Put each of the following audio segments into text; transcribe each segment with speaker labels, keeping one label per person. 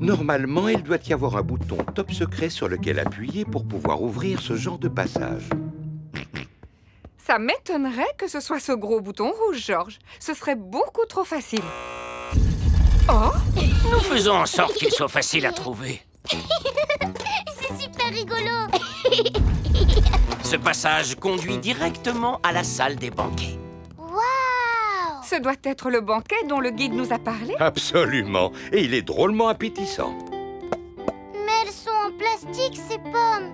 Speaker 1: Normalement, il doit y avoir un bouton top secret sur lequel appuyer pour pouvoir ouvrir ce genre de passage.
Speaker 2: Ça m'étonnerait que ce soit ce gros bouton rouge, Georges. Ce serait beaucoup trop facile. Oh!
Speaker 3: Nous faisons en sorte qu'il soit facile à trouver.
Speaker 4: C'est super rigolo.
Speaker 3: Ce passage conduit directement à la salle des banquets.
Speaker 4: Waouh!
Speaker 2: Ce doit être le banquet dont le guide nous a parlé.
Speaker 1: Absolument. Et il est drôlement appétissant.
Speaker 4: Mais elles sont en plastique, ces pommes.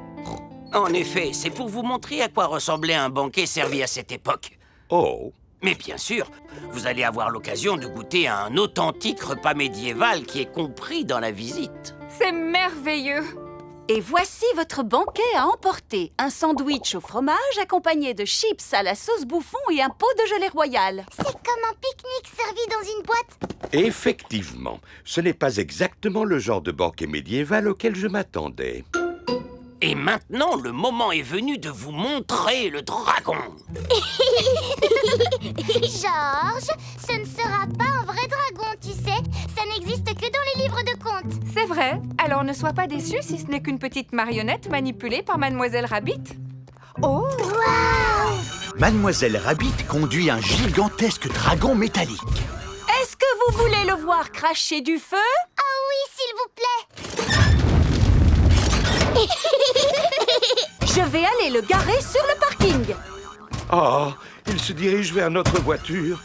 Speaker 3: En effet, c'est pour vous montrer à quoi ressemblait un banquet servi à cette époque.
Speaker 1: Oh!
Speaker 3: Mais bien sûr, vous allez avoir l'occasion de goûter à un authentique repas médiéval qui est compris dans la visite.
Speaker 2: C'est merveilleux.
Speaker 5: Et voici votre banquet à emporter. Un sandwich au fromage accompagné de chips à la sauce bouffon et un pot de gelée royale.
Speaker 4: C'est comme un pique-nique servi dans une boîte.
Speaker 1: Effectivement, ce n'est pas exactement le genre de banquet médiéval auquel je m'attendais.
Speaker 3: Et maintenant, le moment est venu de vous montrer le dragon.
Speaker 4: Georges, ce ne sera pas un vrai dragon, tu sais. Ça n'existe que dans les livres de contes.
Speaker 2: C'est vrai. Alors ne sois pas déçu si ce n'est qu'une petite marionnette manipulée par Mademoiselle Rabbit. Oh!
Speaker 4: Waouh!
Speaker 6: Mademoiselle Rabbit conduit un gigantesque dragon métallique.
Speaker 5: Est-ce que vous voulez le voir cracher du feu?
Speaker 4: Oh oui, s'il vous plaît.
Speaker 5: Je vais aller le garer sur le parking.
Speaker 1: Ah, il se dirige vers notre voiture.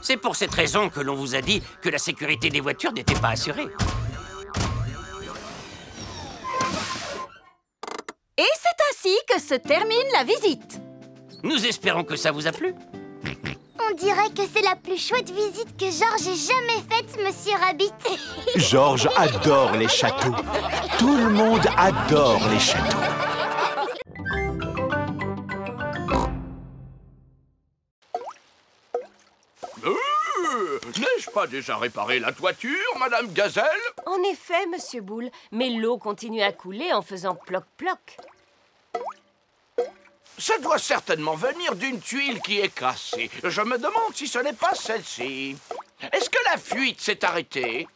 Speaker 3: C'est pour cette raison que l'on vous a dit que la sécurité des voitures n'était pas assurée.
Speaker 5: Et c'est ainsi que se termine la visite.
Speaker 3: Nous espérons que ça vous a plu.
Speaker 4: On dirait que c'est la plus chouette visite que Georges ait jamais faite, Monsieur Rabbit.
Speaker 6: Georges adore les châteaux. Tout le monde adore les châteaux.
Speaker 7: N'ai-je pas déjà réparé la toiture, Madame Gazelle?
Speaker 8: En effet, Monsieur Boule, mais l'eau continue à couler en faisant ploc-ploc.
Speaker 7: Ça doit certainement venir d'une tuile qui est cassée. Je me demande si ce n'est pas celle-ci. Est-ce que la fuite s'est arrêtée?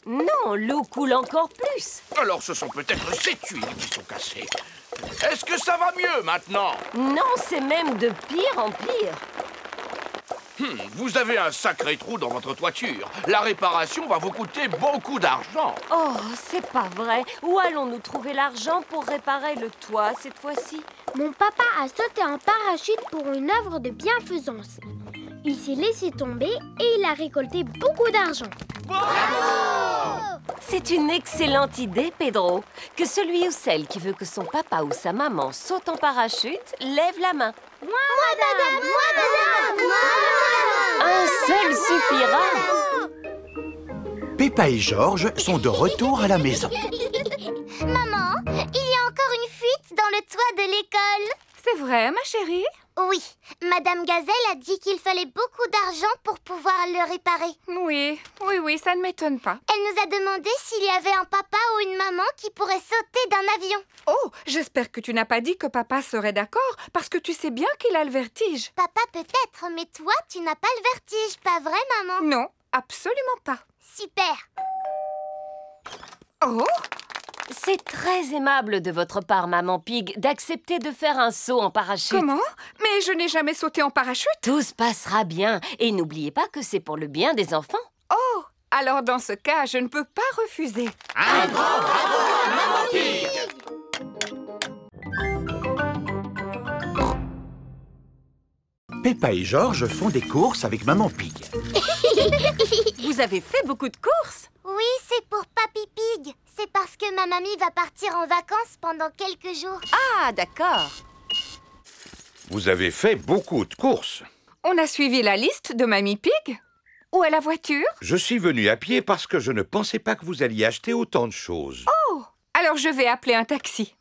Speaker 8: Non, l'eau coule encore plus.
Speaker 7: Alors ce sont peut-être ces tuiles qui sont cassées. Est-ce que ça va mieux maintenant?
Speaker 8: Non, c'est même de pire en pire.
Speaker 7: Vous avez un sacré trou dans votre toiture. La réparation va vous coûter beaucoup d'argent.
Speaker 8: Oh, c'est pas vrai. Où allons-nous trouver l'argent pour réparer le toit cette fois-ci?
Speaker 9: Mon papa a sauté en parachute pour une œuvre de bienfaisance. Il s'est laissé tomber et il a récolté beaucoup d'argent.
Speaker 8: C'est une excellente idée, Pedro. Que celui ou celle qui veut que son papa ou sa maman saute en parachute, lève la main.
Speaker 9: Moi, madame! Moi, madame!
Speaker 8: Un seul suffira.
Speaker 6: Peppa et Georges sont de retour à la maison.
Speaker 4: Maman, il y a encore une fuite dans le toit de l'école.
Speaker 2: C'est vrai, ma chérie?
Speaker 4: Oui, Madame Gazelle a dit qu'il fallait beaucoup d'argent pour pouvoir le réparer.
Speaker 2: Oui, ça ne m'étonne pas.
Speaker 4: Elle nous a demandé s'il y avait un papa ou une maman qui pourrait sauter d'un avion.
Speaker 2: Oh, j'espère que tu n'as pas dit que papa serait d'accord, parce que tu sais bien qu'il a le vertige.
Speaker 4: Papa peut-être, mais toi, tu n'as pas le vertige, pas vrai, maman?
Speaker 2: Non, absolument pas.
Speaker 4: Super.
Speaker 2: Oh!
Speaker 8: C'est très aimable de votre part, Maman Pig, d'accepter de faire un saut en parachute.
Speaker 2: Comment? Mais je n'ai jamais sauté en parachute.
Speaker 8: Tout se passera bien. Et n'oubliez pas que c'est pour le bien des enfants.
Speaker 2: Oh! Alors dans ce cas, je ne peux pas refuser.
Speaker 7: Un grand bravo à Maman Pig!
Speaker 6: Peppa et Georges font des courses avec Maman Pig.
Speaker 5: Vous avez fait beaucoup de courses?
Speaker 4: Oui, c'est pour Papy Pig. C'est parce que ma mamie va partir en vacances pendant quelques jours.
Speaker 5: Ah, d'accord.
Speaker 1: Vous avez fait beaucoup de courses.
Speaker 2: On a suivi la liste de Mamie Pig. Où est la voiture?
Speaker 1: Je suis venu à pied parce que je ne pensais pas que vous alliez acheter autant de choses.
Speaker 2: Oh! Alors je vais appeler un taxi.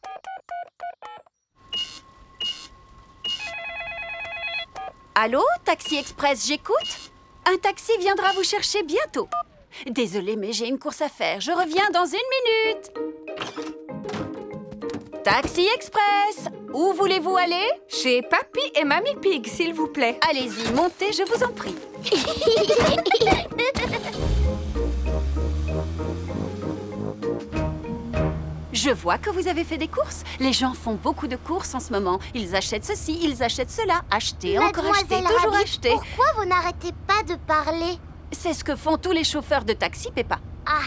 Speaker 5: Allô, Taxi Express, j'écoute? Un taxi viendra vous chercher bientôt. Désolée, mais j'ai une course à faire. Je reviens dans 1 minute. Taxi Express, où voulez-vous aller?
Speaker 2: Chez Papy et Mamie Pig, s'il vous plaît.
Speaker 5: Allez-y, montez, je vous en prie. Je vois que vous avez fait des courses. Les gens font beaucoup de courses en ce moment. Ils achètent ceci, ils achètent cela. Acheter, encore acheter,
Speaker 4: Mademoiselle
Speaker 5: toujours
Speaker 4: Rabbit,
Speaker 5: acheter.
Speaker 4: pourquoi vous n'arrêtez pas de parler?
Speaker 5: C'est ce que font tous les chauffeurs de taxi, Peppa.
Speaker 4: Ah,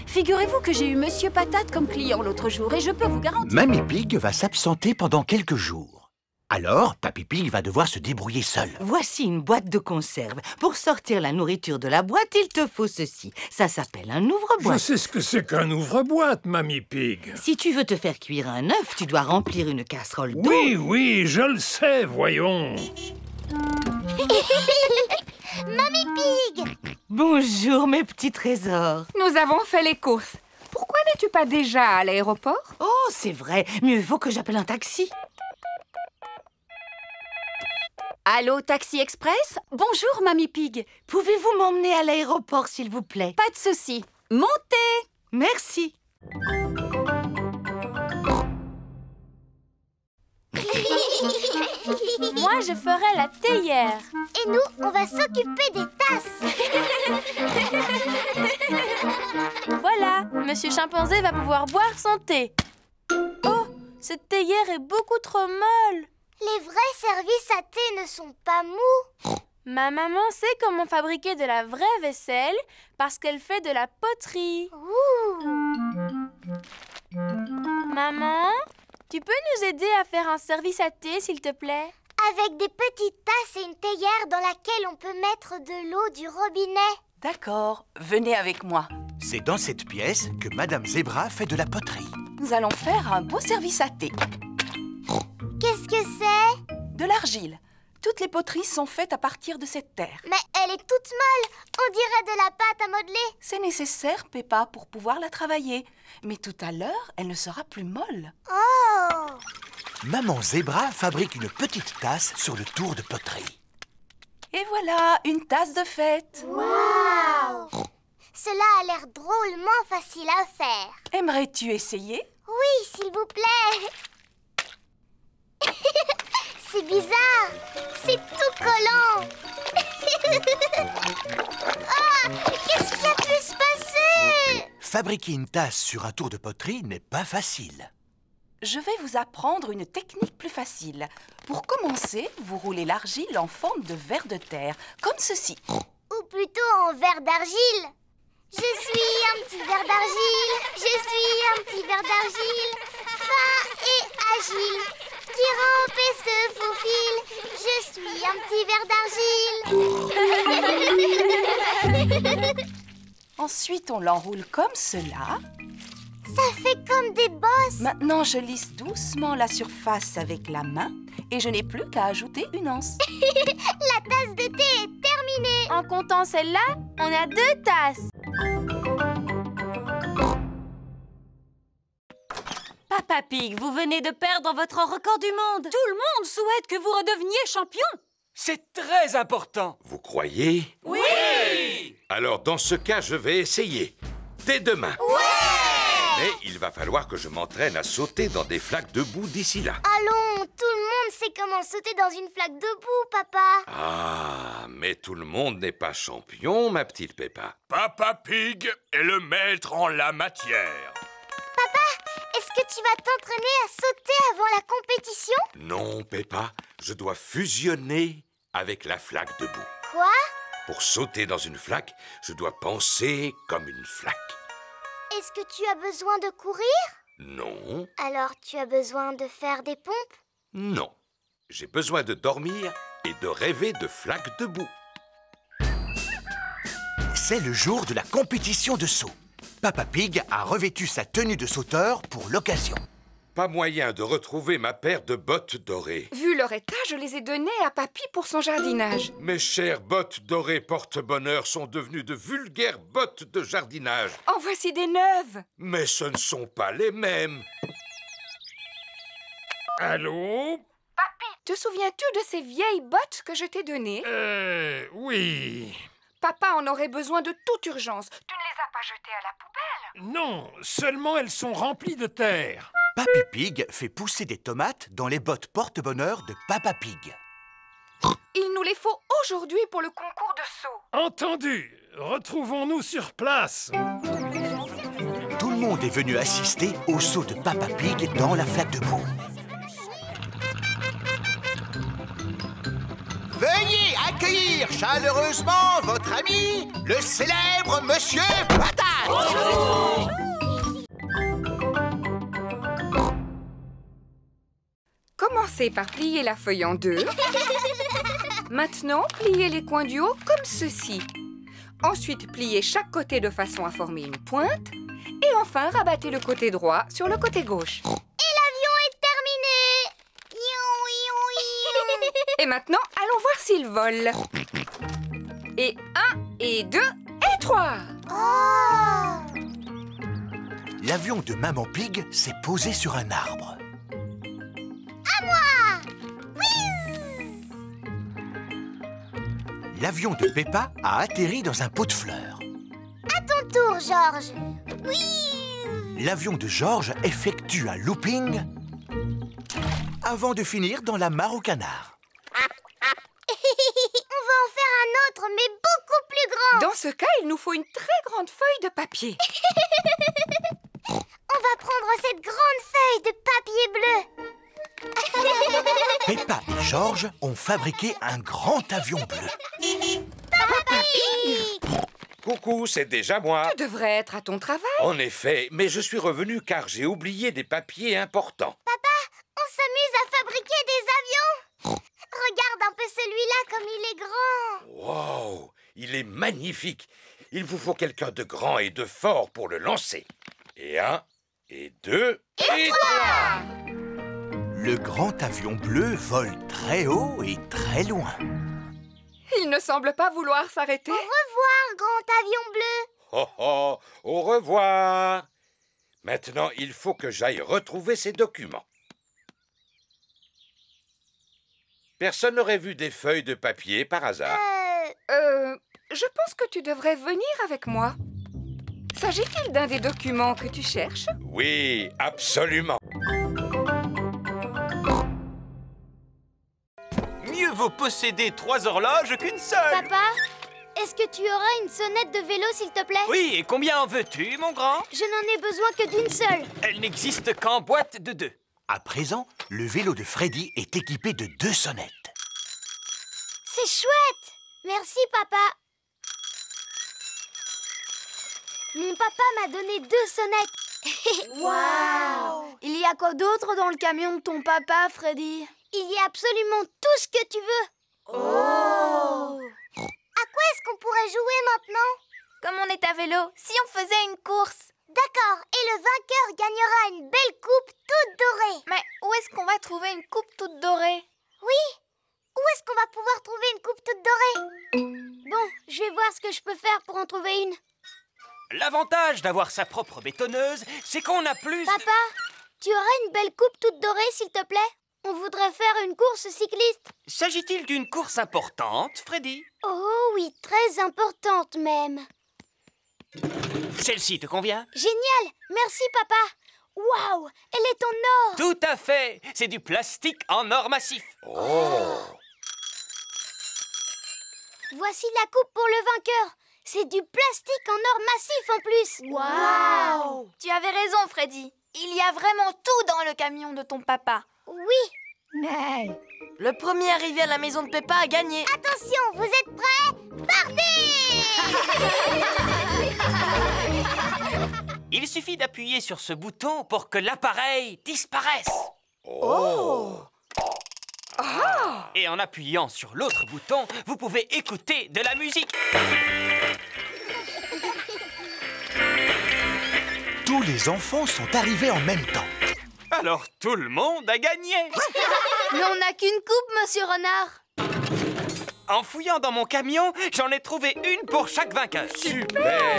Speaker 5: Figurez-vous que j'ai eu Monsieur Patate comme client l'autre jour et je peux vous garantir...
Speaker 6: Mamie Pig va s'absenter pendant quelques jours. Alors, Papy Pig va devoir se débrouiller seul.
Speaker 10: Voici une boîte de conserve. Pour sortir la nourriture de la boîte, il te faut ceci. Ça s'appelle un
Speaker 11: Je
Speaker 10: ouvre-boîte.
Speaker 11: sais ce que c'est qu'un ouvre-boîte, Mamie Pig.
Speaker 10: Si tu veux te faire cuire un œuf, tu dois remplir une casserole d'eau.
Speaker 11: Oui, je le sais, voyons.
Speaker 4: Mamie Pig!
Speaker 10: Bonjour, mes petits trésors.
Speaker 2: Nous avons fait les courses. Pourquoi n'es-tu pas déjà à l'aéroport?
Speaker 10: Oh, c'est vrai. Mieux vaut que j'appelle un taxi.
Speaker 5: Allô, Taxi Express? Bonjour, Mamie Pig.
Speaker 10: Pouvez-vous m'emmener à l'aéroport, s'il vous plaît?
Speaker 5: Pas de souci. Montez!
Speaker 10: Merci.
Speaker 9: Moi, je ferai la théière.
Speaker 4: Et nous, on va s'occuper des tasses.
Speaker 9: Voilà, Monsieur Chimpanzé va pouvoir boire son thé. Oh, cette théière est beaucoup trop molle.
Speaker 4: Les vrais services à thé ne sont pas mous.
Speaker 9: Ma maman sait comment fabriquer de la vraie vaisselle parce qu'elle fait de la poterie. Maman, tu peux nous aider à faire un service à thé, s'il te plaît?
Speaker 4: Avec des petites tasses et une théière dans laquelle on peut mettre de l'eau du robinet.
Speaker 12: D'accord, venez avec moi.
Speaker 6: C'est dans cette pièce que Madame Zebra fait de la poterie.
Speaker 12: Nous allons faire un beau service à thé.
Speaker 4: Qu'est-ce que c'est?
Speaker 12: De l'argile. Toutes les poteries sont faites à partir de cette terre.
Speaker 4: Mais elle est toute molle. On dirait de la pâte à modeler.
Speaker 12: C'est nécessaire, Peppa, pour pouvoir la travailler. Mais tout à l'heure, elle ne sera plus molle.
Speaker 4: Oh!
Speaker 6: Maman Zebra fabrique une petite tasse sur le tour de poterie.
Speaker 12: Et voilà, une tasse de fête.
Speaker 4: Waouh! Cela a l'air drôlement facile à faire.
Speaker 12: Aimerais-tu essayer?
Speaker 4: Oui, s'il vous plaît. C'est bizarre. C'est tout collant. Ah, qu'est-ce qui a pu se passer?
Speaker 6: Fabriquer une tasse sur un tour de poterie n'est pas facile.
Speaker 12: Je vais vous apprendre une technique plus facile. Pour commencer, vous roulez l'argile en forme de ver de terre, comme ceci.
Speaker 4: Ou plutôt en verre d'argile. Je suis un petit ver d'argile. Je suis un petit ver d'argile. Fin et agile. Qui rampe et se faufile. Je suis un petit ver d'argile.
Speaker 12: Ensuite, on l'enroule comme cela.
Speaker 4: Ça fait comme des bosses.
Speaker 12: Maintenant, je lisse doucement la surface avec la main et je n'ai plus qu'à ajouter une anse.
Speaker 4: La tasse de thé est terminée.
Speaker 9: En comptant celle-là, on a 2 tasses.
Speaker 8: Papa Pig, vous venez de perdre votre record du monde.
Speaker 5: Tout le monde souhaite que vous redeveniez champion.
Speaker 7: C'est très important.
Speaker 1: Vous croyez?
Speaker 7: Oui!
Speaker 1: Alors, dans ce cas, je vais essayer. Dès demain. Mais il va falloir que je m'entraîne à sauter dans des flaques de boue d'ici là.
Speaker 4: Allons, tout le monde sait comment sauter dans une flaque de boue, papa.
Speaker 1: Ah, mais tout le monde n'est pas champion, ma petite Peppa.
Speaker 11: Papa Pig est le maître en la matière.
Speaker 4: Est-ce que tu vas t'entraîner à sauter avant la compétition?
Speaker 1: Non, Peppa, je dois fusionner avec la flaque de boue.
Speaker 4: Quoi?
Speaker 1: Pour sauter dans une flaque, je dois penser comme une flaque.
Speaker 4: Est-ce que tu as besoin de courir?
Speaker 1: Non,
Speaker 4: Alors tu as besoin de faire des pompes?
Speaker 1: non. J'ai besoin de dormir et de rêver de flaques de boue.
Speaker 6: C'est le jour de la compétition de saut. Papa Pig a revêtu sa tenue de sauteur pour l'occasion.
Speaker 1: Pas moyen de retrouver ma paire de bottes dorées.
Speaker 2: Vu leur état, je les ai données à Papy pour son jardinage.
Speaker 1: Mes chères bottes dorées porte-bonheur sont devenues de vulgaires bottes de jardinage.
Speaker 2: En voici des neuves.
Speaker 1: Mais ce ne sont pas les mêmes.
Speaker 11: Allô?
Speaker 2: Te souviens-tu de ces vieilles bottes que je t'ai données?
Speaker 11: Oui.
Speaker 2: Papa en aurait besoin de toute urgence. Tu ne les as pas jetées à la poubelle?
Speaker 11: Non, seulement elles sont remplies de terre.
Speaker 6: Papy Pig fait pousser des tomates dans les bottes porte-bonheur de Papa Pig.
Speaker 2: Il nous les faut aujourd'hui pour le concours de saut.
Speaker 11: Entendu. Retrouvons-nous sur place.
Speaker 6: Tout le le monde est venu assister au saut de Papa Pig dans la flaque de boue. Veuillez accueillir chaleureusement votre ami, le célèbre Monsieur Patate.
Speaker 2: Commencez par plier la feuille en deux. Maintenant, pliez les coins du haut comme ceci. Ensuite, pliez chaque côté de façon à former une pointe. Et enfin, rabattez le côté droit sur le côté gauche.
Speaker 4: Et l'avion est terminé.
Speaker 2: Et maintenant, allons voir s'il vole. Et 1, et 2, et 3.
Speaker 4: Oh!
Speaker 6: L'avion de Maman Pig s'est posé sur un arbre.
Speaker 4: À moi! Oui!
Speaker 6: L'avion de Peppa a atterri dans un pot de fleurs.
Speaker 4: À ton tour, Georges. Oui!
Speaker 6: L'avion de Georges effectue un looping avant de finir dans la mare au canard.
Speaker 4: On va en faire un autre, mais beaucoup plus grand.
Speaker 2: Dans ce cas, il nous faut une très grande feuille de papier.
Speaker 4: On va prendre cette grande feuille de papier bleu.
Speaker 6: Peppa et Georges ont fabriqué un grand avion bleu.
Speaker 4: Papa Pig!
Speaker 1: Coucou, c'est déjà moi.
Speaker 2: Tu devrais être à ton travail.
Speaker 1: En effet, mais je suis revenu car j'ai oublié des papiers importants.
Speaker 4: Papa, on s'amuse à fabriquer des avions. Regarde un peu celui-là comme il est grand.
Speaker 1: Wow, il est magnifique. Il vous faut quelqu'un de grand et de fort pour le lancer. Et 1, et 2, et 3.
Speaker 6: Le grand avion bleu vole très haut et très loin.
Speaker 2: Il ne semble pas vouloir s'arrêter.
Speaker 4: Au revoir, grand avion bleu.
Speaker 1: Oh oh, au revoir. Maintenant, il faut que j'aille retrouver ces documents. Personne n'aurait vu des feuilles de papier par hasard?
Speaker 2: Je pense que tu devrais venir avec moi. S'agit-il d'un des documents que tu cherches?
Speaker 1: Oui, absolument.
Speaker 13: Mieux vaut posséder 3 horloges qu'une seule.
Speaker 9: Papa, est-ce que tu auras une sonnette de vélo, s'il te plaît?
Speaker 13: Oui, et combien en veux-tu, mon grand?
Speaker 9: Je n'en ai besoin que d'une seule.
Speaker 13: Elle n'existe qu'en boîte de 2.
Speaker 6: À présent, le vélo de Freddy est équipé de 2 sonnettes.
Speaker 4: C'est chouette. Merci, papa. Mon papa m'a donné 2 sonnettes.
Speaker 9: Waouh! Il y a quoi d'autre dans le camion de ton papa, Freddy?
Speaker 4: Il y a absolument tout ce que tu veux.
Speaker 9: Oh!
Speaker 4: À quoi est-ce qu'on pourrait jouer maintenant?
Speaker 9: Comme on est à vélo, si on faisait une course.
Speaker 4: D'accord, et le vainqueur gagnera une belle coupe toute dorée.
Speaker 9: Mais où est-ce qu'on va trouver une coupe toute dorée?
Speaker 4: Oui, où est-ce qu'on va pouvoir trouver une coupe toute dorée? Bon, je vais voir ce que je peux faire pour en trouver une.
Speaker 13: L'avantage d'avoir sa propre bétonneuse, c'est qu'on a plus...
Speaker 4: Papa, tu aurais une belle coupe toute dorée, s'il te plaît? On voudrait faire une course cycliste.
Speaker 13: S'agit-il d'une course importante, Freddy?
Speaker 4: Oh oui, très importante même.
Speaker 13: Celle-ci te convient?
Speaker 4: Génial, merci papa. Waouh, elle est en or.
Speaker 13: Tout à fait. C'est du plastique en or massif.
Speaker 1: Oh!
Speaker 4: Voici la coupe pour le vainqueur. C'est du plastique en or massif en plus.
Speaker 9: Waouh! Tu avais raison, Freddy. Il y a vraiment tout dans le camion de ton papa.
Speaker 4: Oui.
Speaker 9: Le premier arrivé à la maison de Peppa a gagné.
Speaker 4: Attention, vous êtes prêts? Partez!
Speaker 13: Il suffit d'appuyer sur ce bouton pour que l'appareil disparaisse.
Speaker 1: Oh!
Speaker 2: Ah!
Speaker 13: Et en appuyant sur l'autre bouton, vous pouvez écouter de la musique.
Speaker 6: Tous les enfants sont arrivés en même temps.
Speaker 13: Alors tout le monde a gagné.
Speaker 9: Mais on n'a qu'une coupe, monsieur Renard.
Speaker 13: En fouillant dans mon camion, j'en ai trouvé une pour chaque vainqueur.
Speaker 1: Super!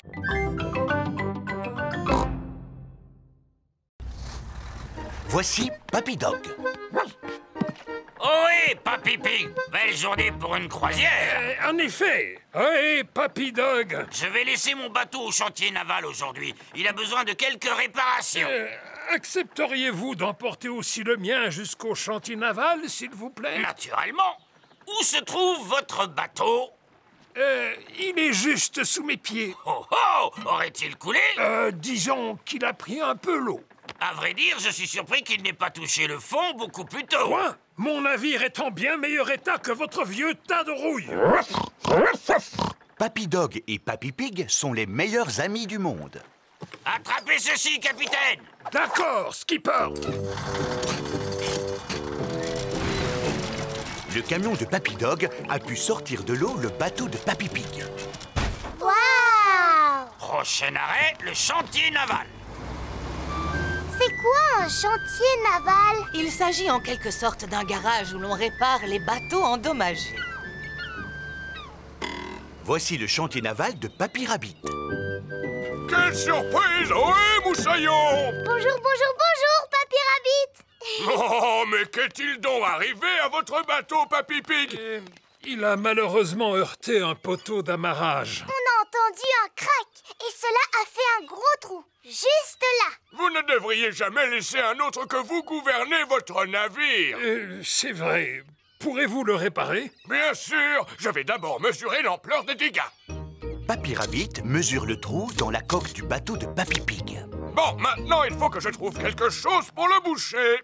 Speaker 6: Voici Papy Dog.
Speaker 3: Ohé, Papy Pig, belle journée pour une croisière.
Speaker 11: En effet. Oui, Papy Dog.
Speaker 3: Je vais laisser mon bateau au chantier naval aujourd'hui. Il a besoin de quelques réparations.
Speaker 11: Accepteriez-vous d'emporter aussi le mien jusqu'au chantier naval, s'il vous plaît?
Speaker 3: Naturellement. Où se trouve votre bateau?
Speaker 14: Il est juste sous mes pieds.
Speaker 3: Oh oh! Aurait-il coulé?
Speaker 14: Disons qu'il a pris un peu l'eau.
Speaker 3: À vrai dire, je suis surpris qu'il n'ait pas touché le fond beaucoup plus tôt.
Speaker 14: Quoi? Mon navire est en bien meilleur état que votre vieux tas de rouille.
Speaker 6: Papy Dog et Papy Pig sont les meilleurs amis du monde.
Speaker 3: Attrapez ceci, capitaine!
Speaker 14: D'accord, skipper.
Speaker 6: Le camion de Papy Dog a pu sortir de l'eau le bateau de Papy Pig.
Speaker 4: Waouh!
Speaker 3: Prochain arrêt, le chantier naval.
Speaker 4: C'est quoi un chantier naval?
Speaker 10: Il s'agit en quelque sorte d'un garage où l'on répare les bateaux endommagés.
Speaker 6: Voici le chantier naval de Papy Rabbit.
Speaker 11: Quelle surprise! Ohé, moussaillon!
Speaker 4: Bonjour, bonjour, bonjour, Papy Rabbit!
Speaker 11: Oh, mais qu'est-il donc arrivé à votre bateau, Papy Pig?
Speaker 14: Il a malheureusement heurté un poteau d'amarrage.
Speaker 4: On a entendu un crack et cela a fait un gros trou, juste là.
Speaker 11: Vous ne devriez jamais laisser un autre que vous gouverner votre navire.
Speaker 14: C'est vrai. Pourrez-vous le réparer?
Speaker 11: Bien sûr, je vais d'abord mesurer l'ampleur des dégâts.
Speaker 6: Papy Rabbit mesure le trou dans la coque du bateau de Papy Pig.
Speaker 11: Bon, maintenant, il faut que je trouve quelque chose pour le boucher.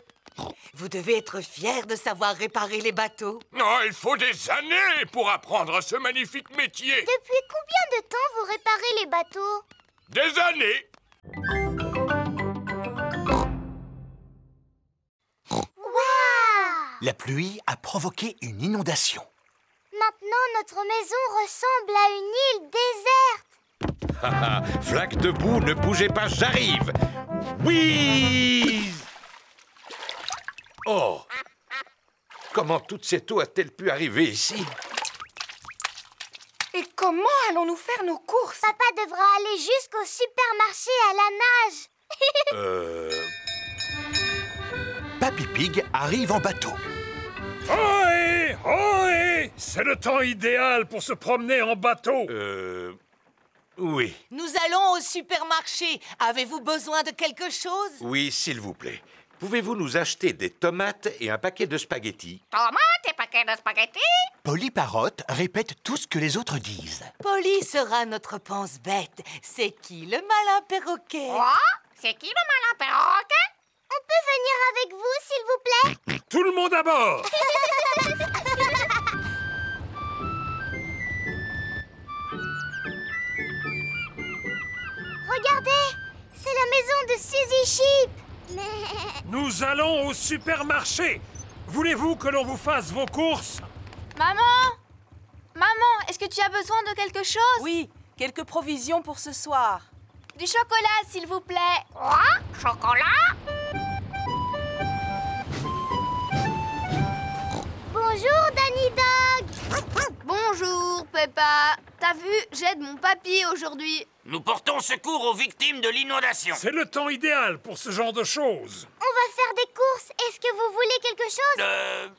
Speaker 10: Vous devez être fier de savoir réparer les bateaux.
Speaker 11: Non, il faut des années pour apprendre ce magnifique métier.
Speaker 4: Depuis combien de temps vous réparez les bateaux?
Speaker 11: Des années.
Speaker 4: Waouh!
Speaker 6: La pluie a provoqué une inondation.
Speaker 4: Maintenant, notre maison ressemble à une île déserte.
Speaker 1: Haha, flaque de boue, ne bougez pas, j'arrive. Oui! Oh! Comment toute cette eau a-t-elle pu arriver ici?
Speaker 2: Et comment allons-nous faire nos courses?
Speaker 4: Papa devra aller jusqu'au supermarché à la nage.
Speaker 6: Papy Pig arrive en bateau.
Speaker 14: Ohé! Ohé! C'est le temps idéal pour se promener en bateau.
Speaker 1: Oui.
Speaker 10: Nous allons au supermarché. Avez-vous besoin de quelque chose?
Speaker 1: Oui, s'il vous plaît. Pouvez-vous nous acheter des tomates et un paquet de spaghettis?
Speaker 15: Tomates et paquet de spaghettis?
Speaker 6: Polly Parrot répète tout ce que les autres disent.
Speaker 10: Polly sera notre pense-bête. C'est qui le malin perroquet?
Speaker 15: Quoi? C'est qui le malin perroquet?
Speaker 4: On peut venir avec vous, s'il vous plaît?
Speaker 14: Tout le monde à bord!
Speaker 4: Regardez, c'est la maison de Suzy Sheep.
Speaker 14: Nous allons au supermarché. Voulez-vous que l'on vous fasse vos courses?
Speaker 16: Maman! Maman, est-ce que tu as besoin de quelque chose?
Speaker 12: Oui, quelques provisions pour ce soir.
Speaker 16: Du chocolat, s'il vous plaît.
Speaker 15: Quoi? Chocolat?
Speaker 4: Bonjour, Danny Dog.
Speaker 16: Bonjour, Peppa. T'as vu, j'aide mon papy aujourd'hui.
Speaker 3: Nous portons secours aux victimes de l'inondation.
Speaker 14: C'est le temps idéal pour ce genre de choses.
Speaker 4: On va faire des courses. Est-ce que vous voulez quelque chose?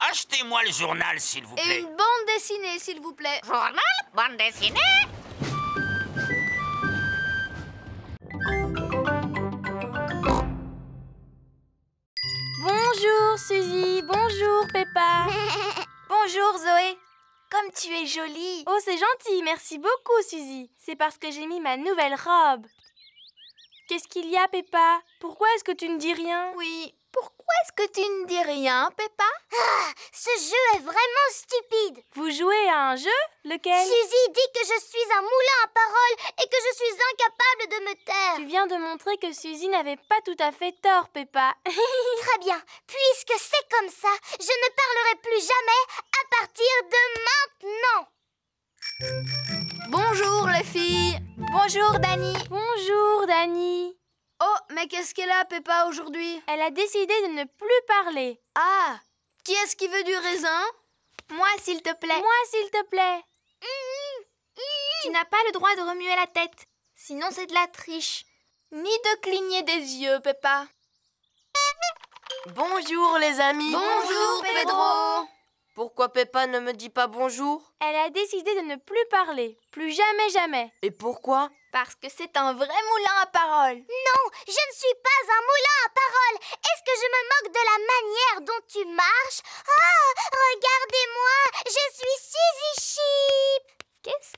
Speaker 3: Achetez-moi le journal, s'il vous plaît.
Speaker 16: Et une bande dessinée, s'il vous plaît.
Speaker 15: Journal? Bande dessinée?
Speaker 16: Bonjour, Suzy. Bonjour, Peppa. Bonjour, Zoé. Comme tu es jolie.
Speaker 17: Oh, c'est gentil. Merci beaucoup, Suzy. C'est parce que j'ai mis ma nouvelle robe. Qu'est-ce qu'il y a, Peppa? Pourquoi est-ce que tu ne dis rien?
Speaker 16: Oui, pourquoi est-ce que tu ne dis rien, Peppa?
Speaker 4: Ah, ce jeu est vraiment stupide.
Speaker 17: Vous jouez à un jeu? Lequel?
Speaker 4: Suzy dit que je suis un moulin à paroles et que je suis incapable de me taire.
Speaker 17: Tu viens de montrer que Suzy n'avait pas tout à fait tort, Peppa.
Speaker 4: Très bien. Puisque c'est comme ça, je ne parlerai plus jamais à partir de maintenant.
Speaker 16: Bonjour, les filles. Bonjour, Dani.
Speaker 17: Bonjour, Dani.
Speaker 16: Oh, mais qu'est-ce qu'elle a, Peppa, aujourd'hui?
Speaker 17: Elle a décidé de ne plus parler.
Speaker 16: Ah, qui est-ce qui veut du raisin?
Speaker 17: Moi, s'il te plaît. Moi, s'il te plaît.
Speaker 16: Tu n'as pas le droit de remuer la tête. Sinon, c'est de la triche. Ni de cligner des yeux, Peppa.
Speaker 18: Bonjour, les amis.
Speaker 16: Bonjour, Pedro.
Speaker 18: Pourquoi Peppa ne me dit pas bonjour?
Speaker 17: Elle a décidé de ne plus parler. Plus jamais, jamais.
Speaker 18: Et pourquoi?
Speaker 16: Parce que c'est un vrai moulin à paroles.
Speaker 4: Non, je ne suis pas un moulin à paroles. Est-ce que je me moque de la manière dont tu marches? Ah, regardez-moi, je suis Suzy Sheep.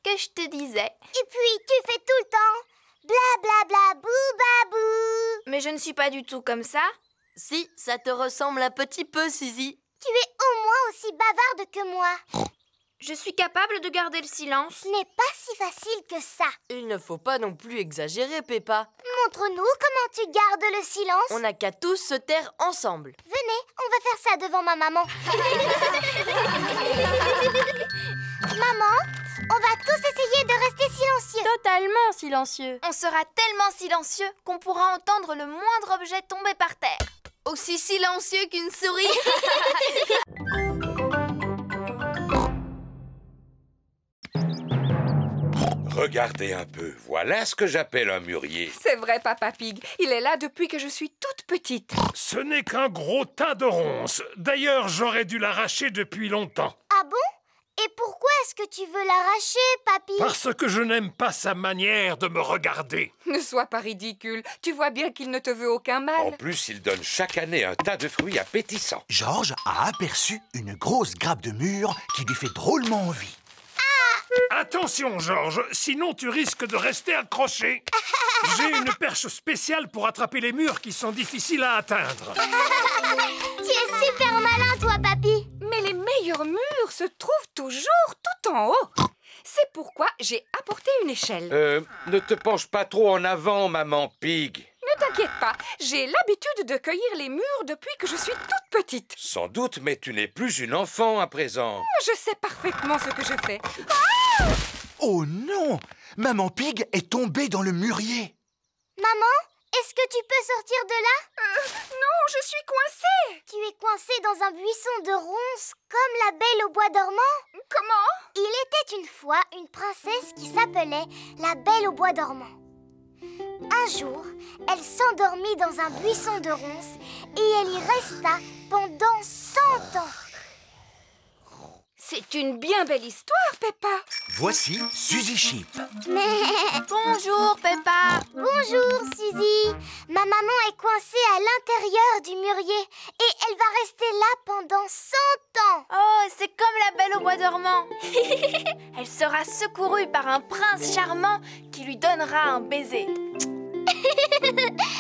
Speaker 16: que je te disais.
Speaker 4: Et puis, tu fais tout le temps bla bla bla boubabou.
Speaker 16: Mais je ne suis pas du tout comme ça.
Speaker 18: Si, ça te ressemble un petit peu, Suzy.
Speaker 4: Tu es au moins aussi bavarde que moi.
Speaker 16: Je suis capable de garder le silence.
Speaker 4: Ce n'est pas si facile que ça.
Speaker 18: Il ne faut pas non plus exagérer, Peppa.
Speaker 4: Montre-nous comment tu gardes le silence.
Speaker 18: On n'a qu'à tous se taire ensemble.
Speaker 4: Venez, on va faire ça devant ma maman. Maman, on va tous essayer de rester silencieux.
Speaker 17: Totalement silencieux.
Speaker 16: On sera tellement silencieux qu'on pourra entendre le moindre objet tomber par terre. Aussi silencieux qu'une souris.
Speaker 1: Regardez un peu, voilà ce que j'appelle un mûrier.
Speaker 2: C'est vrai, Papa Pig. Il est là depuis que je suis toute petite.
Speaker 14: Ce n'est qu'un gros tas de ronces. D'ailleurs, j'aurais dû l'arracher depuis longtemps.
Speaker 4: Ah bon? Et pourquoi est-ce que tu veux l'arracher, Papy?
Speaker 14: Parce que je n'aime pas sa manière de me regarder.
Speaker 2: Ne sois pas ridicule. Tu vois bien qu'il ne te veut aucun mal.
Speaker 1: En plus, il donne chaque année un tas de fruits appétissants.
Speaker 6: Georges a aperçu une grosse grappe de mûres qui lui fait drôlement envie.
Speaker 14: Attention, Georges, sinon tu risques de rester accroché. J'ai une perche spéciale pour attraper les murs qui sont difficiles à atteindre.
Speaker 4: Tu es super malin, toi, Papy.
Speaker 2: Mais les meilleurs murs se trouvent toujours tout en haut. C'est pourquoi j'ai apporté une échelle.
Speaker 1: Ne te penche pas trop en avant, Maman Pig.
Speaker 2: Ne t'inquiète pas, j'ai l'habitude de cueillir les mûres depuis que je suis toute petite.
Speaker 1: Sans doute, mais tu n'es plus une enfant à présent.
Speaker 2: Je sais parfaitement ce que je fais.
Speaker 6: Oh non! Maman Pig est tombée dans le mûrier.
Speaker 4: Maman, est-ce que tu peux sortir de là?
Speaker 2: Non, je suis coincée.
Speaker 4: Tu es coincée dans un buisson de ronces comme la Belle au bois dormant?
Speaker 2: Comment?
Speaker 4: Il était une fois une princesse qui s'appelait la Belle au bois dormant. Un jour, elle s'endormit dans un buisson de ronces et elle y resta pendant 100 ans.
Speaker 2: C'est une bien belle histoire, Peppa.
Speaker 6: Voici Suzy Sheep.
Speaker 16: Bonjour, Peppa.
Speaker 4: Bonjour, Suzy. Ma maman est coincée à l'intérieur du mûrier et elle va rester là pendant 100 ans.
Speaker 16: Oh, c'est comme la Belle au bois dormant. Elle sera secourue par un prince charmant qui lui donnera un baiser.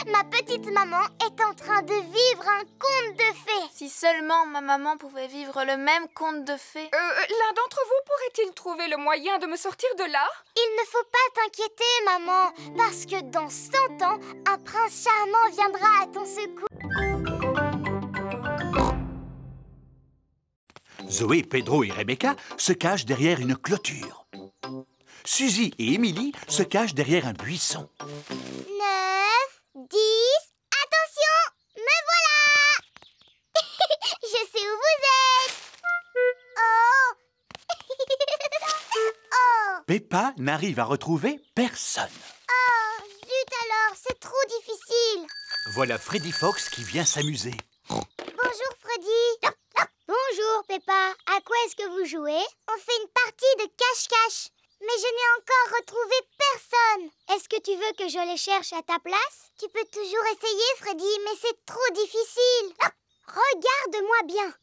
Speaker 4: Ma petite maman est en train de vivre un conte de fées.
Speaker 16: Si seulement ma maman pouvait vivre le même conte de fées.
Speaker 2: L'un d'entre vous pourrait-il trouver le moyen de me sortir de là?
Speaker 4: Il ne faut pas t'inquiéter, maman, parce que dans 100 ans, un prince charmant viendra à ton secours.
Speaker 6: Zoé, Pedro et Rebecca se cachent derrière une clôture. Suzy et Émilie se cachent derrière un buisson.
Speaker 4: 9, 10, attention, me voilà. Je sais où vous êtes. Oh.
Speaker 6: Peppa n'arrive à retrouver personne.
Speaker 4: Oh, zut alors, c'est trop difficile.
Speaker 6: Voilà Freddy Fox qui vient s'amuser.
Speaker 4: Bonjour Freddy. Bonjour Peppa, à quoi est-ce que vous jouez? On fait une partie de cache-cache. Mais je n'ai encore retrouvé personne. Est-ce que tu veux que je les cherche à ta place? Tu peux toujours essayer, Freddy, mais c'est trop difficile. Regarde-moi bien.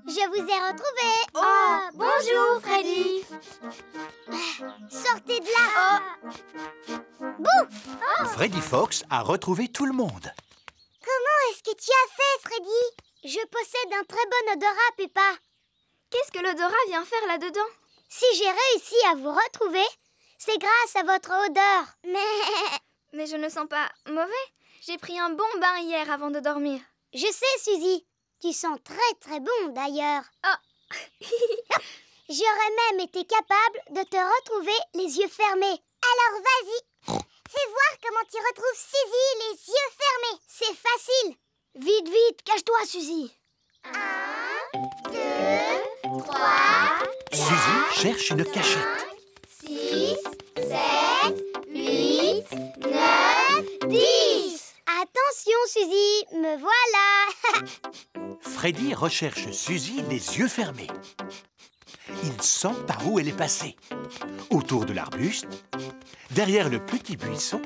Speaker 4: Je vous ai retrouvé.
Speaker 16: Oh, bonjour, Freddy.
Speaker 4: Sortez de là. Bouh!
Speaker 6: Freddy Fox a retrouvé tout le monde.
Speaker 4: Comment est-ce que tu as fait, Freddy? Je possède un très bon odorat, Peppa.
Speaker 16: Qu'est-ce que l'odorat vient faire là-dedans?
Speaker 4: Si j'ai réussi à vous retrouver, c'est grâce à votre odeur.
Speaker 16: Mais je ne sens pas mauvais. J'ai pris un bon bain hier avant de dormir.
Speaker 4: Je sais, Suzy. Tu sens très très bon d'ailleurs.
Speaker 16: Oh.
Speaker 4: J'aurais même été capable de te retrouver les yeux fermés. Alors vas-y, fais voir comment tu retrouves Suzy les yeux fermés. C'est facile.
Speaker 9: Vite, vite, cache-toi, Suzy.
Speaker 4: 1, 2, 3,
Speaker 6: Suzy cherche une cachette.
Speaker 4: 6, 7, 8, 9, 10. Attention, Suzy, me voilà.
Speaker 6: Freddy recherche Suzy les yeux fermés. Il sent par où elle est passée. Autour de l'arbuste, derrière le petit buisson,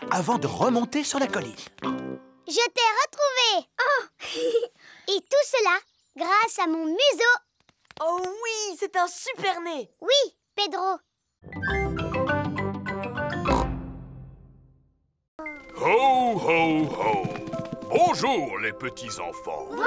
Speaker 6: avant de remonter sur la colline.
Speaker 4: Je t'ai retrouvé. Oh. Et tout cela grâce à mon museau.
Speaker 18: Oh oui, c'est un super nez.
Speaker 4: Oui, Pedro.
Speaker 11: Ho, ho, ho. Bonjour, les petits-enfants.
Speaker 4: Bonjour,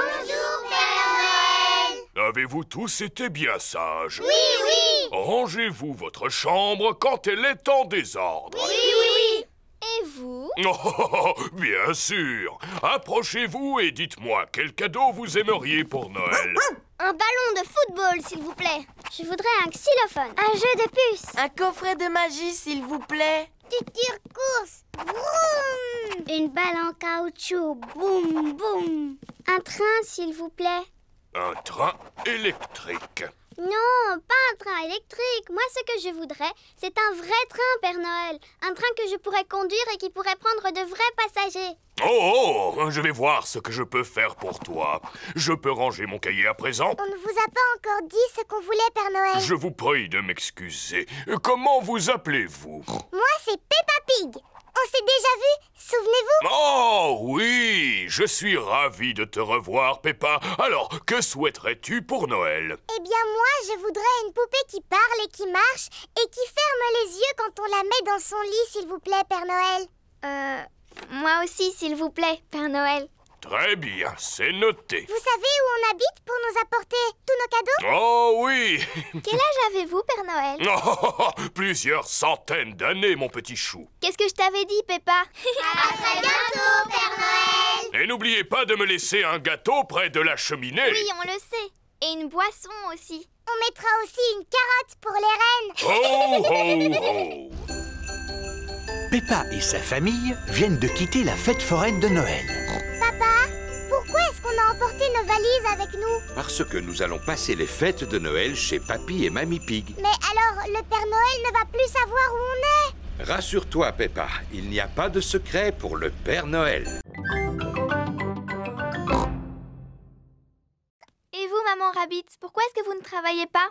Speaker 4: Père Noël.
Speaker 11: Avez-vous tous été bien sages?
Speaker 4: Oui, oui.
Speaker 11: Rangez-vous votre chambre quand elle est en désordre.
Speaker 4: Oui, oui. Et vous?
Speaker 11: Oh, bien sûr. Approchez-vous et dites-moi quel cadeau vous aimeriez pour Noël.
Speaker 4: Un ballon de football, s'il vous plaît. Je voudrais un xylophone. Un jeu de puces.
Speaker 18: Un coffret de magie, s'il vous plaît.
Speaker 4: Tu tires course. Vroom. Une balle en caoutchouc. Boum, boum. Un train, s'il vous plaît.
Speaker 11: Un train électrique.
Speaker 4: Non, pas un train électrique. Moi, ce que je voudrais, c'est un vrai train, Père Noël. Un train que je pourrais conduire et qui pourrait prendre de vrais passagers.
Speaker 11: Oh, je vais voir ce que je peux faire pour toi. Je peux ranger mon cahier à présent?
Speaker 4: On ne vous a pas encore dit ce qu'on voulait, Père Noël.
Speaker 11: Je vous prie de m'excuser. Comment vous appelez-vous?
Speaker 4: Moi, c'est Peppa Pig. On s'est déjà vus, souvenez-vous?
Speaker 11: Oh oui, je suis ravi de te revoir, Peppa. Alors, que souhaiterais-tu pour Noël?
Speaker 4: Eh bien, moi, je voudrais une poupée qui parle et qui marche et qui ferme les yeux quand on la met dans son lit, s'il vous plaît, Père Noël. Moi aussi, s'il vous plaît, Père Noël.
Speaker 11: Très bien, c'est noté.
Speaker 4: Vous savez où on habite pour nous apporter tous nos cadeaux?
Speaker 11: Oh oui.
Speaker 4: Quel âge avez-vous, Père Noël?
Speaker 11: Oh, plusieurs centaines d'années, mon petit chou.
Speaker 4: Qu'est-ce que je t'avais dit, Peppa? À très bientôt, Père Noël.
Speaker 11: Et n'oubliez pas de me laisser un gâteau près de la cheminée.
Speaker 4: Oui, on le sait. Et une boisson aussi. On mettra aussi une carotte pour les reines.
Speaker 11: Ho, ho, ho.
Speaker 6: Peppa et sa famille viennent de quitter la fête foraine de Noël.
Speaker 4: Papa, pourquoi est-ce qu'on a emporté nos valises avec nous?
Speaker 1: Parce que nous allons passer les fêtes de Noël chez Papy et Mamie Pig.
Speaker 4: Mais alors, le Père Noël ne va plus savoir où on est.
Speaker 1: Rassure-toi, Peppa, il n'y a pas de secret pour le Père Noël.
Speaker 16: Et vous, Maman Rabbit, pourquoi est-ce que vous ne travaillez pas?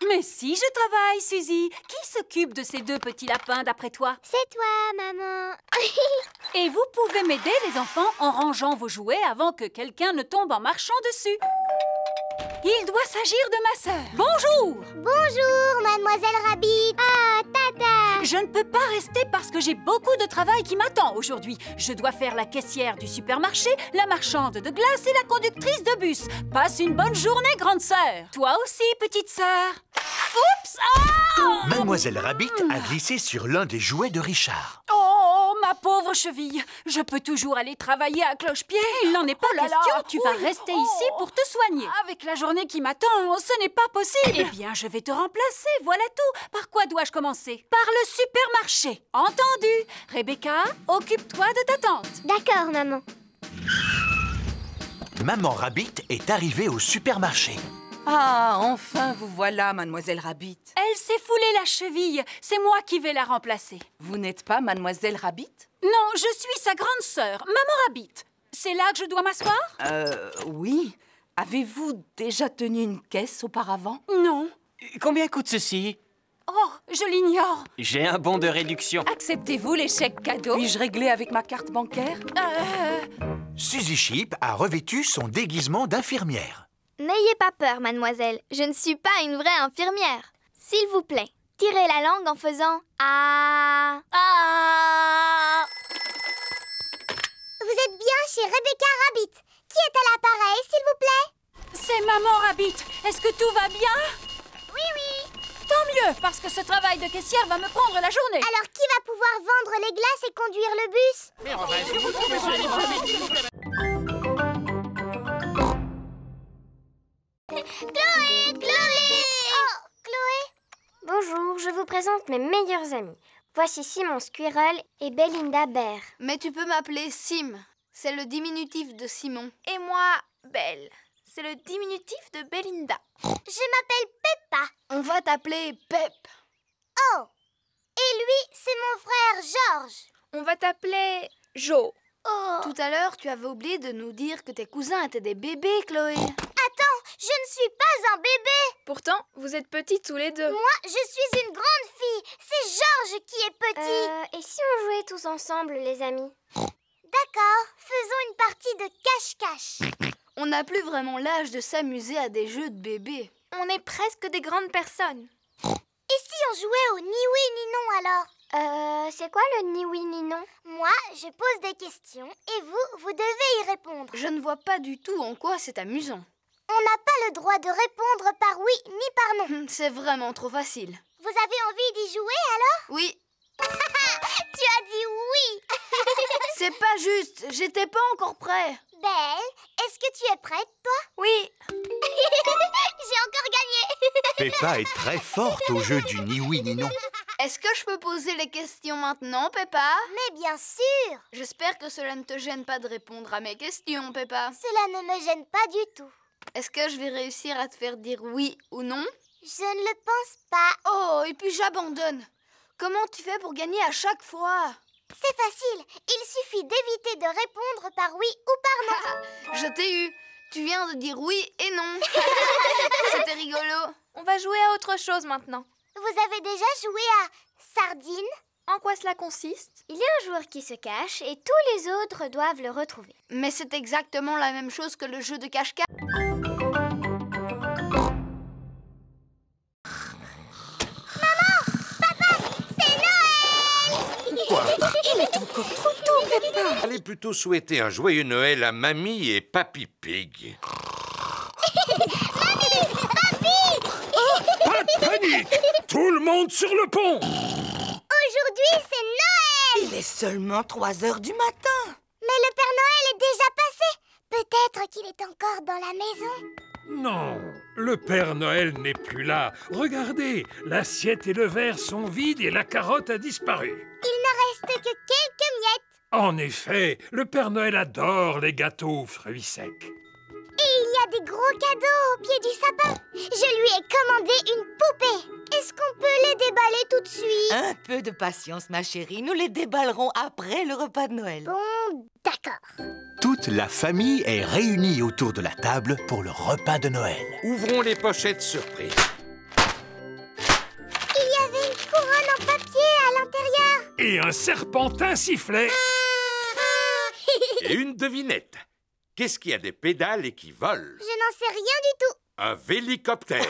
Speaker 5: Mais si, je travaille, Suzy. Qui s'occupe de ces deux petits lapins, d'après toi?
Speaker 4: C'est toi, maman.
Speaker 5: Et vous pouvez m'aider, les enfants, en rangeant vos jouets avant que quelqu'un ne tombe en marchant dessus. Il doit s'agir de ma sœur. Bonjour!
Speaker 4: Bonjour, Mademoiselle Rabbit. Ah, tata.
Speaker 5: Je ne peux pas rester parce que j'ai beaucoup de travail qui m'attend aujourd'hui. Je dois faire la caissière du supermarché, la marchande de glace et la conductrice de bus. Passe une bonne journée, grande sœur. Toi aussi, petite sœur. Oups! Ah!
Speaker 6: Mademoiselle Rabbit a glissé sur l'un des jouets de Richard.
Speaker 5: Oh, ma pauvre cheville. Je peux toujours aller travailler à cloche-pied. Il n'en est pas question. Tu vas rester ici pour te soigner. Avec la journée qui m'attend, ce n'est pas possible. Eh bien, je vais te remplacer, voilà tout. Par quoi dois-je commencer? Par le supermarché. Entendu. Rebecca, occupe-toi de ta tante.
Speaker 4: D'accord, maman.
Speaker 6: Maman Rabbit est arrivée au supermarché.
Speaker 12: Ah, enfin vous voilà, Mademoiselle Rabbit.
Speaker 5: Elle s'est foulée la cheville. C'est moi qui vais la remplacer.
Speaker 12: Vous n'êtes pas Mademoiselle Rabbit?
Speaker 5: Non, je suis sa grande sœur, Maman Rabbit. C'est là que je dois m'asseoir?
Speaker 12: Oui. Avez-vous déjà tenu une caisse auparavant?
Speaker 5: Non.
Speaker 13: Combien coûte ceci?
Speaker 5: Oh, je l'ignore.
Speaker 13: J'ai un bon de réduction.
Speaker 5: Acceptez-vous les chèques cadeaux?
Speaker 12: Puis-je régler avec ma carte bancaire?
Speaker 6: Suzy Sheep a revêtu son déguisement d'infirmière.
Speaker 16: N'ayez pas peur, mademoiselle. Je ne suis pas une vraie infirmière. S'il vous plaît, tirez la langue en faisant « Ah ».
Speaker 4: Ah. Vous êtes bien chez Rebecca Rabbit. Qui est à l'appareil, s'il vous plaît?
Speaker 5: C'est Maman Rabbit. Est-ce que tout va bien?
Speaker 4: Oui, oui.
Speaker 5: Tant mieux, parce que ce travail de caissière va me prendre la journée.
Speaker 4: Alors, qui va pouvoir vendre les glaces et conduire le bus? Chloé! Chloé! Oh, Chloé!
Speaker 9: Bonjour, je vous présente mes meilleurs amis. Voici Simon Squirrel et Belinda Bear.
Speaker 16: Mais tu peux m'appeler Sim. C'est le diminutif de Simon. Et moi, Belle. C'est le diminutif de Belinda.
Speaker 4: Je m'appelle Peppa.
Speaker 16: On va t'appeler Pep.
Speaker 4: Oh! Et lui, c'est mon frère George.
Speaker 16: On va t'appeler Jo.
Speaker 4: Oh!
Speaker 16: Tout à l'heure, tu avais oublié de nous dire que tes cousins étaient des bébés, Chloé.
Speaker 4: Attends, je ne suis pas un bébé.
Speaker 16: Pourtant, vous êtes petits tous les deux.
Speaker 4: Moi, je suis une grande fille. C'est George qui est petit.
Speaker 9: Et si on jouait tous ensemble, les amis?
Speaker 4: D'accord, faisons une partie de cache-cache.
Speaker 16: On n'a plus vraiment l'âge de s'amuser à des jeux de bébés. On est presque des grandes personnes.
Speaker 4: Et si on jouait au ni oui ni non alors?
Speaker 9: C'est quoi le ni oui ni non?
Speaker 4: Moi, je pose des questions et vous devez y répondre.
Speaker 17: Je ne vois pas du tout en quoi c'est amusant.
Speaker 4: On n'a pas le droit de répondre par oui ni par non.
Speaker 17: C'est vraiment trop facile.
Speaker 4: Vous avez envie d'y jouer alors?
Speaker 17: Oui.
Speaker 4: Tu as dit oui.
Speaker 17: C'est pas juste, j'étais pas encore prêt.
Speaker 4: Belle, est-ce que tu es prête, toi?
Speaker 16: Oui.
Speaker 4: J'ai encore gagné.
Speaker 6: Peppa est très forte au jeu du ni oui ni non.
Speaker 17: Est-ce que je peux poser les questions maintenant, Peppa?
Speaker 4: Mais bien sûr.
Speaker 17: J'espère que cela ne te gêne pas de répondre à mes questions, Peppa.
Speaker 4: Cela ne me gêne pas du tout.
Speaker 17: Est-ce que je vais réussir à te faire dire oui ou non?
Speaker 4: Je ne le pense pas.
Speaker 17: Oh, et puis j'abandonne. Comment tu fais pour gagner à chaque fois?
Speaker 4: C'est facile. Il suffit d'éviter de répondre par oui ou par non.
Speaker 17: Je t'ai eu. Tu viens de dire oui et non. C'était rigolo.
Speaker 16: On va jouer à autre chose maintenant.
Speaker 4: Vous avez déjà joué à Sardine?
Speaker 16: En quoi cela consiste?
Speaker 9: Il y a un joueur qui se cache et tous les autres doivent le retrouver.
Speaker 17: Mais c'est exactement la même chose que le jeu de cache-cache.
Speaker 2: Il est encore trop tôt, Peppa.
Speaker 1: Allez plutôt souhaiter un joyeux Noël à Mamie et Papy Pig.
Speaker 14: Pas de panique! Tout le monde sur le pont!
Speaker 4: Aujourd'hui, c'est Noël!
Speaker 10: Il est seulement 3 heures du matin.
Speaker 4: Mais le Père Noël est déjà passé. Peut-être qu'il est encore dans la maison.
Speaker 14: Non, le Père Noël n'est plus là. Regardez, l'assiette et le verre sont vides et la carotte a disparu.
Speaker 4: Il ne reste que quelques miettes.
Speaker 14: En effet, le Père Noël adore les gâteaux aux fruits secs.
Speaker 4: Et il y a des gros cadeaux au pied du sapin. Je lui ai commandé une poupée. Est-ce qu'on peut les déballer tout de suite?
Speaker 10: Un peu de patience, ma chérie. Nous les déballerons après le repas de Noël.
Speaker 4: Bon, d'accord.
Speaker 6: Toute la famille est réunie autour de la table pour le repas de Noël.
Speaker 1: Ouvrons les pochettes surprises.
Speaker 4: Il y avait une couronne en papier à l'intérieur.
Speaker 14: Et un serpentin sifflet.
Speaker 1: Et une devinette. Qu'est-ce qui a des pédales et qui vole?
Speaker 4: Je n'en sais rien du tout.
Speaker 1: Un vélicoptère.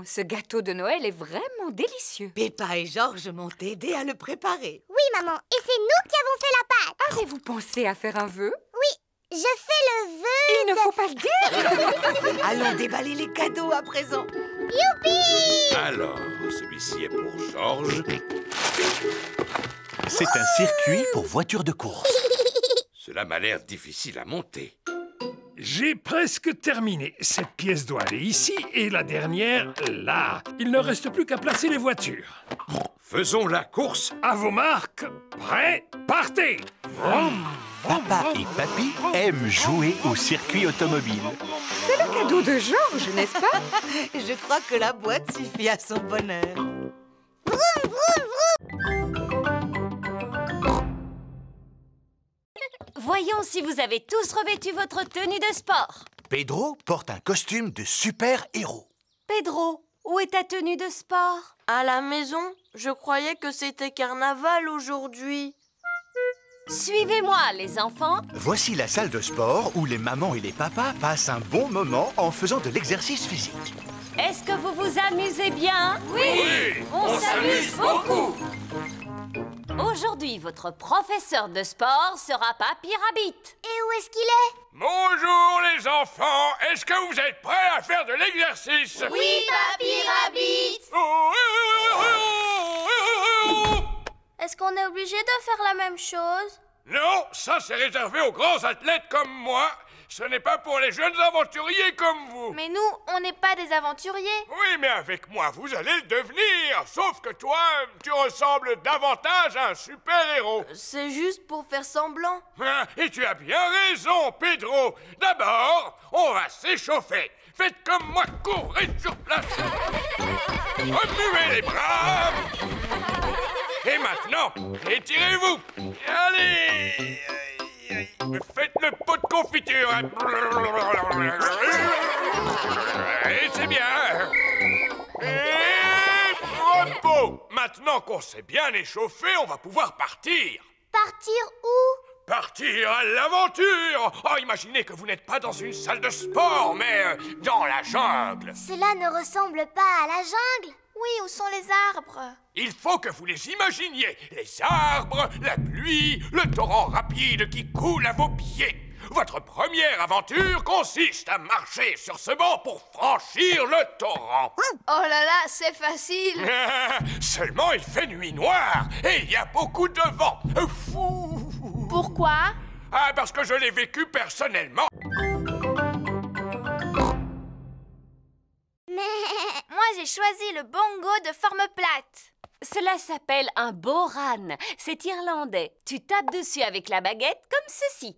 Speaker 2: Ce gâteau de Noël est vraiment délicieux.
Speaker 10: Peppa et Georges m'ont aidé à le préparer.
Speaker 4: Oui, maman. Et c'est nous qui avons fait la pâte.
Speaker 2: Avez-vous pensé à faire un vœu?
Speaker 4: Oui, je fais le vœu.
Speaker 2: Il ne faut pas le dire.
Speaker 10: Allons déballer les cadeaux à présent.
Speaker 4: Youpi!
Speaker 1: Alors, celui-ci est pour Georges.
Speaker 6: C'est un circuit pour voitures de course.
Speaker 1: Cela m'a l'air difficile à monter.
Speaker 14: J'ai presque terminé. Cette pièce doit aller ici et la dernière là. Il ne reste plus qu'à placer les voitures.
Speaker 1: Faisons la course.
Speaker 14: À vos marques. Prêts? Partez!
Speaker 6: Papa et Papy aiment jouer au circuit automobile.
Speaker 2: C'est le cadeau de Georges, n'est-ce pas?
Speaker 10: Je crois que la boîte suffit à son bonheur.
Speaker 4: Vroom, vroom, vroom.
Speaker 8: Voyons si vous avez tous revêtu votre tenue de sport.
Speaker 6: Pedro porte un costume de super-héros.
Speaker 8: Pedro, où est ta tenue de sport?
Speaker 18: À la maison, je croyais que c'était carnaval aujourd'hui.
Speaker 8: Suivez-moi, les enfants.
Speaker 6: Voici la salle de sport où les mamans et les papas passent un bon moment en faisant de l'exercice physique.
Speaker 8: Est-ce que vous vous amusez bien?
Speaker 1: Oui,
Speaker 8: on s'amuse beaucoup. Aujourd'hui, votre professeur de sport sera Papy Rabbit.
Speaker 4: Et où est-ce qu'il est?
Speaker 11: Bonjour les enfants, est-ce que vous êtes prêts à faire de l'exercice?
Speaker 4: Oui, Papy Rabbit.
Speaker 16: Est-ce qu'on est obligé de faire la même chose?
Speaker 11: Non, ça c'est réservé aux grands athlètes comme moi. Ce n'est pas pour les jeunes aventuriers comme vous.
Speaker 16: Mais nous, on n'est pas des aventuriers.
Speaker 11: Oui, mais avec moi, vous allez le devenir. Sauf que toi, tu ressembles davantage à un super-héros.
Speaker 18: C'est juste pour faire semblant.
Speaker 11: Ah, et tu as bien raison, Pedro. D'abord, on va s'échauffer. Faites comme moi, courez sur place. Remuez les bras. Et maintenant, étirez-vous. Allez. Faites le pot de confiture. Et c'est bien. Et repos. Maintenant qu'on s'est bien échauffé, on va pouvoir partir.
Speaker 4: Partir où?
Speaker 11: Partir à l'aventure! Oh, imaginez que vous n'êtes pas dans une salle de sport, mais dans la jungle!
Speaker 4: Cela ne ressemble pas à la jungle.
Speaker 16: Oui, où sont les arbres?
Speaker 11: Il faut que vous les imaginiez! Les arbres, la pluie, le torrent rapide qui coule à vos pieds! Votre première aventure consiste à marcher sur ce banc pour franchir le torrent.
Speaker 16: Oh là là, c'est facile!
Speaker 11: Seulement, il fait nuit noire et il y a beaucoup de vent. Fou!
Speaker 16: Pourquoi?
Speaker 11: Ah, parce que je l'ai vécu personnellement.
Speaker 16: Moi, j'ai choisi le bongo de forme plate.
Speaker 8: Cela s'appelle un boran. C'est irlandais. Tu tapes dessus avec la baguette comme ceci.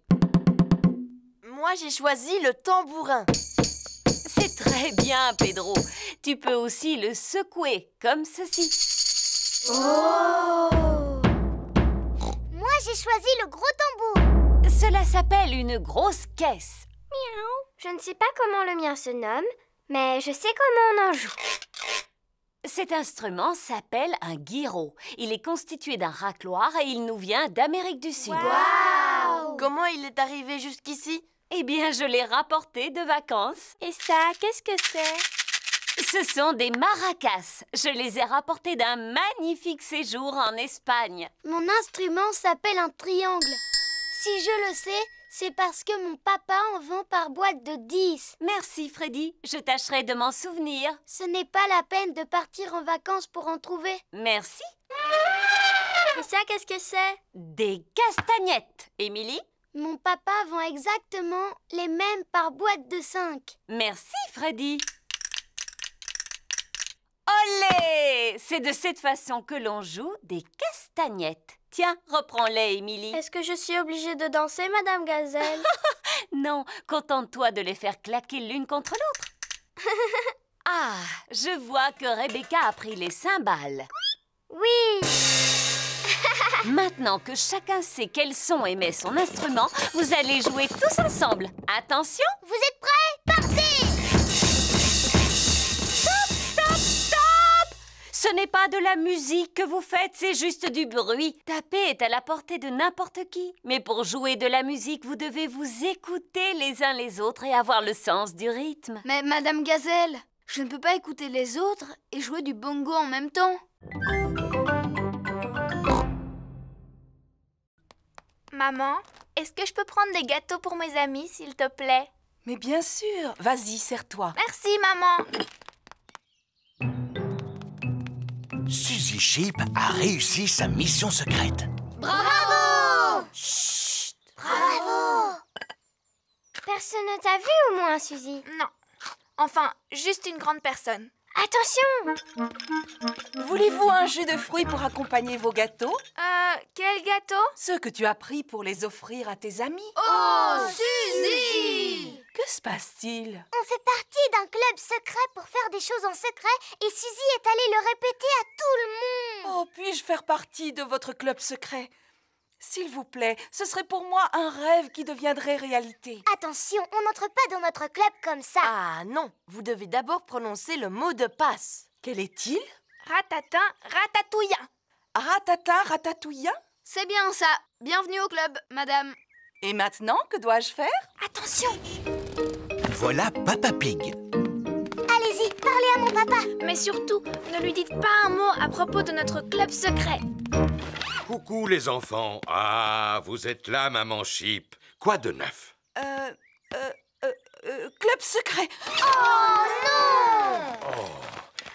Speaker 18: Moi, j'ai choisi le tambourin.
Speaker 8: C'est très bien, Pedro. Tu peux aussi le secouer comme ceci.
Speaker 4: Oh! Moi, j'ai choisi le gros tambour.
Speaker 8: Cela s'appelle une grosse caisse.
Speaker 9: Miaou. Je ne sais pas comment le mien se nomme, mais je sais comment on en joue.
Speaker 8: Cet instrument s'appelle un guiro. Il est constitué d'un racloir et il nous vient d'Amérique du Sud.
Speaker 18: Wow! Comment il est arrivé jusqu'ici?
Speaker 8: Eh bien, je l'ai rapporté de vacances.
Speaker 17: Et ça, qu'est-ce que c'est?
Speaker 8: Ce sont des maracas. Je les ai rapportés d'un magnifique séjour en Espagne.
Speaker 9: Mon instrument s'appelle un triangle. Si je le sais, c'est parce que mon papa en vend par boîte de 10.
Speaker 8: Merci, Freddy. Je tâcherai de m'en souvenir.
Speaker 9: Ce n'est pas la peine de partir en vacances pour en trouver.
Speaker 8: Merci.
Speaker 17: Et ça, qu'est-ce que c'est?
Speaker 8: Des castagnettes. Émilie?
Speaker 9: Mon papa vend exactement les mêmes par boîte de 5.
Speaker 8: Merci, Freddy. Olé! C'est de cette façon que l'on joue des castagnettes. Tiens, reprends-les, Émilie.
Speaker 17: Est-ce que je suis obligée de danser, Madame Gazelle?
Speaker 8: Non, contente-toi de les faire claquer l'une contre l'autre. Ah, je vois que Rebecca a pris les cymbales.
Speaker 9: Oui!
Speaker 8: Maintenant que chacun sait quel son émet son instrument, vous allez jouer tous ensemble. Attention!
Speaker 4: Vous êtes prêts? Partez!
Speaker 8: Stop, stop, stop! Ce n'est pas de la musique que vous faites, c'est juste du bruit. Taper est à la portée de n'importe qui. Mais pour jouer de la musique, vous devez vous écouter les uns les autres et avoir le sens du rythme.
Speaker 16: Mais Madame Gazelle, je ne peux pas écouter les autres et jouer du bongo en même temps. Maman, est-ce que je peux prendre des gâteaux pour mes amis, s'il te plaît?
Speaker 12: Mais bien sûr. Vas-y, serre-toi.
Speaker 16: Merci, maman.
Speaker 6: Suzy Sheep a réussi sa mission secrète.
Speaker 4: Bravo!
Speaker 9: Chut!
Speaker 4: Bravo!
Speaker 9: Personne ne t'a vu au moins, Suzy?
Speaker 16: Non. Enfin, juste une grande personne.
Speaker 9: Attention!
Speaker 12: Voulez-vous un jus de fruits pour accompagner vos gâteaux?
Speaker 16: Quel gâteau?
Speaker 12: Ceux que tu as pris pour les offrir à tes amis.
Speaker 16: Oh, Suzy!
Speaker 12: Que se passe-t-il?
Speaker 4: On fait partie d'un club secret pour faire des choses en secret et Suzy est allée le répéter à tout le monde.
Speaker 12: Oh, puis-je faire partie de votre club secret? S'il vous plaît, ce serait pour moi un rêve qui deviendrait réalité.
Speaker 4: Attention, on n'entre pas dans notre club comme ça.
Speaker 18: Ah non, vous devez d'abord prononcer le mot de passe.
Speaker 12: Quel est-il?
Speaker 16: Ratatin, ratatouillant.
Speaker 12: Ratatin, ratatouillant?
Speaker 16: C'est bien ça. Bienvenue au club, madame.
Speaker 12: Et maintenant, que dois-je faire?
Speaker 16: Attention!
Speaker 6: Voilà Papa Pig.
Speaker 4: Allez-y, parlez à mon papa.
Speaker 16: Mais surtout, ne lui dites pas un mot à propos de notre club secret.
Speaker 1: Coucou les enfants. Ah, vous êtes là, maman Sheep. Quoi de neuf?
Speaker 12: Club secret.
Speaker 4: Oh non!
Speaker 1: Oh,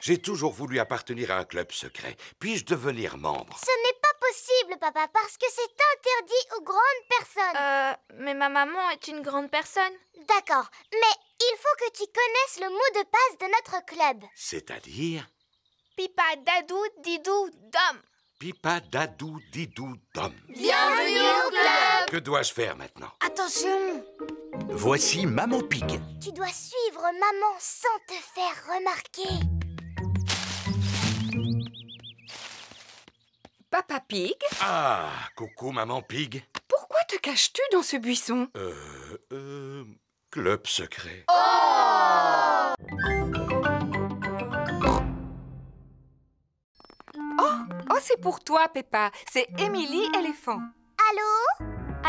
Speaker 1: j'ai toujours voulu appartenir à un club secret. Puis-je devenir membre?
Speaker 4: Ce n'est pas possible, papa, parce que c'est interdit aux grandes personnes.
Speaker 16: Mais ma maman est une grande personne.
Speaker 4: D'accord, mais il faut que tu connaisses le mot de passe de notre club.
Speaker 1: C'est-à-dire?
Speaker 16: Pipa, dadou, didou, dom.
Speaker 1: Pipa, dadou, didou, dom.
Speaker 16: Bienvenue au club!
Speaker 1: Que dois-je faire maintenant?
Speaker 4: Attention!
Speaker 6: Voici Maman Pig.
Speaker 4: Tu dois suivre maman sans te faire remarquer.
Speaker 2: Papa Pig?
Speaker 1: Ah, coucou maman Pig.
Speaker 2: Pourquoi te caches-tu dans ce buisson?
Speaker 1: Club secret.
Speaker 2: Oh, c'est pour toi, Peppa. C'est Émilie éléphant.
Speaker 4: Allô?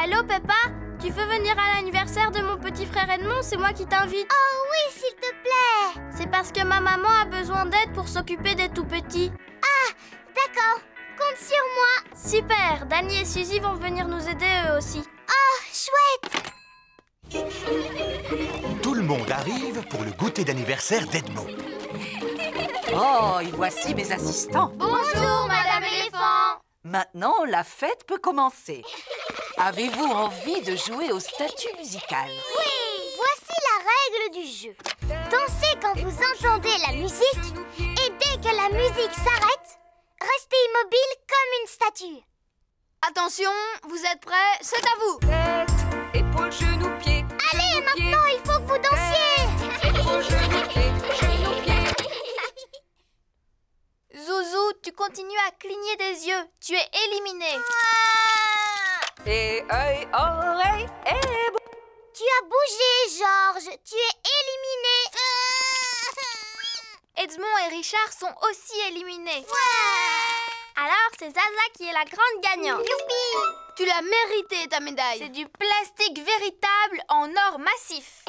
Speaker 9: Allô, Peppa? Tu veux venir à l'anniversaire de mon petit frère Edmond? C'est moi qui t'invite.
Speaker 4: Oh oui, s'il te plaît.
Speaker 9: C'est parce que ma maman a besoin d'aide pour s'occuper des tout-petits.
Speaker 4: Ah, d'accord. Compte sur moi.
Speaker 9: Super. Danny et Suzy vont venir nous aider eux aussi.
Speaker 4: Oh, chouette.
Speaker 6: Tout le monde arrive pour le goûter d'anniversaire d'Edmond.
Speaker 19: Oh, et voici mes assistants.
Speaker 9: Bonjour, Madame Éléphant.
Speaker 19: Maintenant, la fête peut commencer. Avez-vous envie de jouer au statut musical?
Speaker 4: Oui, voici la règle du jeu. Dansez quand vous entendez la musique et dès que la musique s'arrête, restez immobile comme une statue.
Speaker 16: Attention, vous êtes prêts? C'est à vous.
Speaker 2: Tête, épaules, genoux, pieds.
Speaker 4: Allez, maintenant, il faut que vous dansiez.
Speaker 2: Épaules, genoux, pieds, genoux, pieds.
Speaker 16: Zouzou, tu continues à cligner des yeux. Tu es éliminé.
Speaker 2: Et œil, oreille, et bouche.
Speaker 4: Tu as bougé, Georges. Tu es éliminé.
Speaker 16: Edmond et Richard sont aussi éliminés.
Speaker 9: Alors, c'est Zaza qui est la grande gagnante.
Speaker 4: Youpi!
Speaker 16: Tu l'as mérité, ta médaille. C'est du plastique véritable en or massif.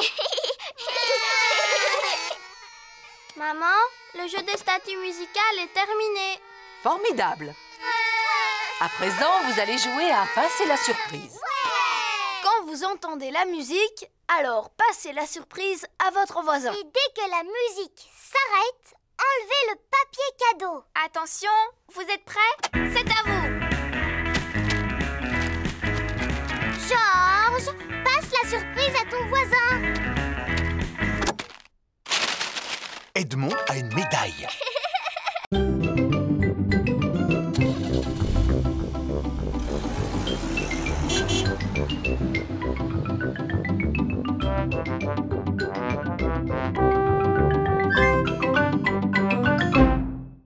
Speaker 9: Maman, le jeu des statues musicales est terminé.
Speaker 19: Formidable. À présent, vous allez jouer à passer la surprise.
Speaker 16: Quand vous entendez la musique, alors passez la surprise à votre voisin.
Speaker 4: Et dès que la musique s'arrête, enlevez le papier cadeau.
Speaker 16: Attention, vous êtes prêts? C'est à vous.
Speaker 4: Georges, passe la surprise à ton voisin.
Speaker 6: Edmond a une médaille.